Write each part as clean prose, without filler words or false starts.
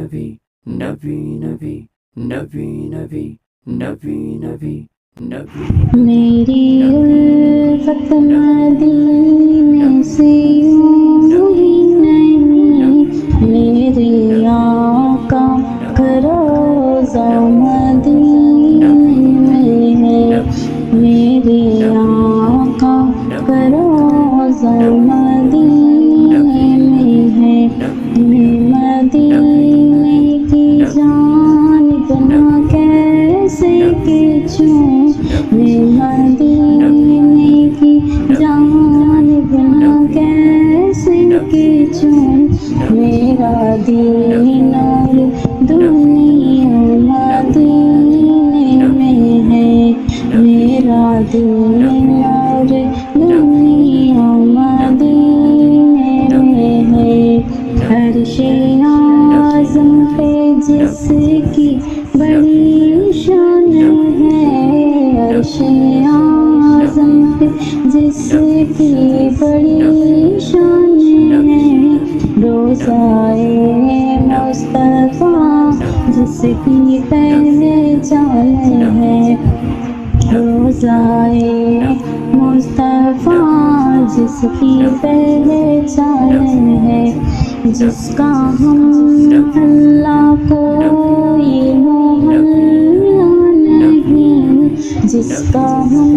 نبی نبی نبی نبی نبی نبی نبی نبی میری الفت مدینے سے یوں ہی نہیں، میرے آقا کا روضہ مدینے میں ہے، میرے آقا کا روضہ مدینے میں ہے، میں مدینے کی جانب نہ کیسے کہ چوں، میں مدینے کی جانب نہ کیسے کہ چوں، میرا دین اور دنیا مدینے میں ہے، میرا دین اور دنیا مدینے میں ہے، عرش اعظم پہ جس کی بڑی شان ہے، عرش اعظم پہ جس کی بڑی شان ہے، روضہ مصطفیٰ جس کی پہچان ہے، روضہ مصطفیٰ جس کی پہچان ہے، جس کا ہم اللہ کوئی محلہ نہیں، جس کا ہم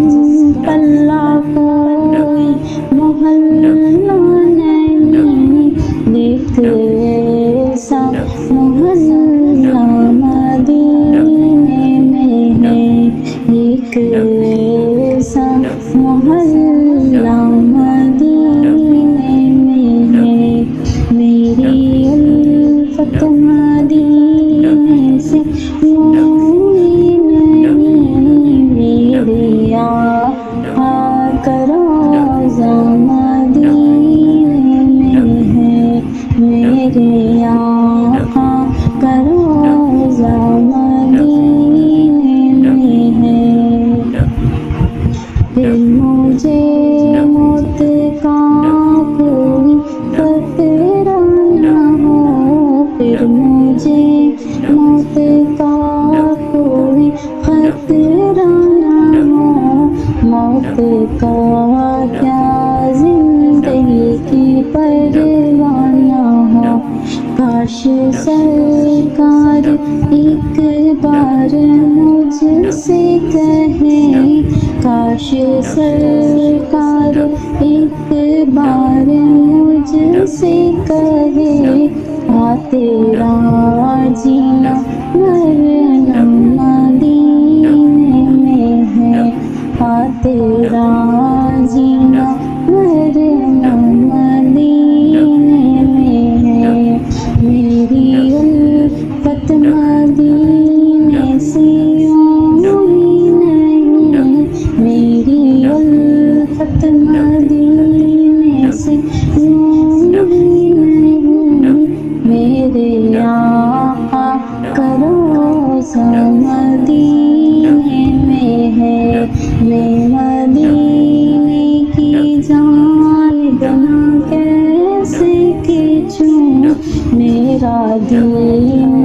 اللہ کوئی محلہ نہیں، ایک ایسا محلہ مدینے میں ہے، ایک ایسا محلہ مدینے میں ہے، میری الفت مدینے سے یوں ہی نہیں، میرے آقا کا روضہ مدینے میں ہے، میرے آقا کا روضہ مدینے میں ہے، پھر مجھے موت کا کوئی خطرہ نہ ہو، پھر مجھے موت کا کوئی خطرہ نہ ہو، موت کا کیا زندگی کی پرواہ نہ ہو، کاش سرکار ایک بار مجھ سے کہیں، کاش سرکار ایک بار مجھ سے کہے، تیرا جینا مرنا مدینے میں ہے، تیرا جینا مرنا مدینے میں ہے، میری الفت مدینے سے یوں ہی نہیں، میری الفت مدینے سے یوں ہی نہیں، میرے آقا کا روضہ مدینے میں ہے، میں مدینے کی جانب نہ کیسے کہ چوں، میرا دین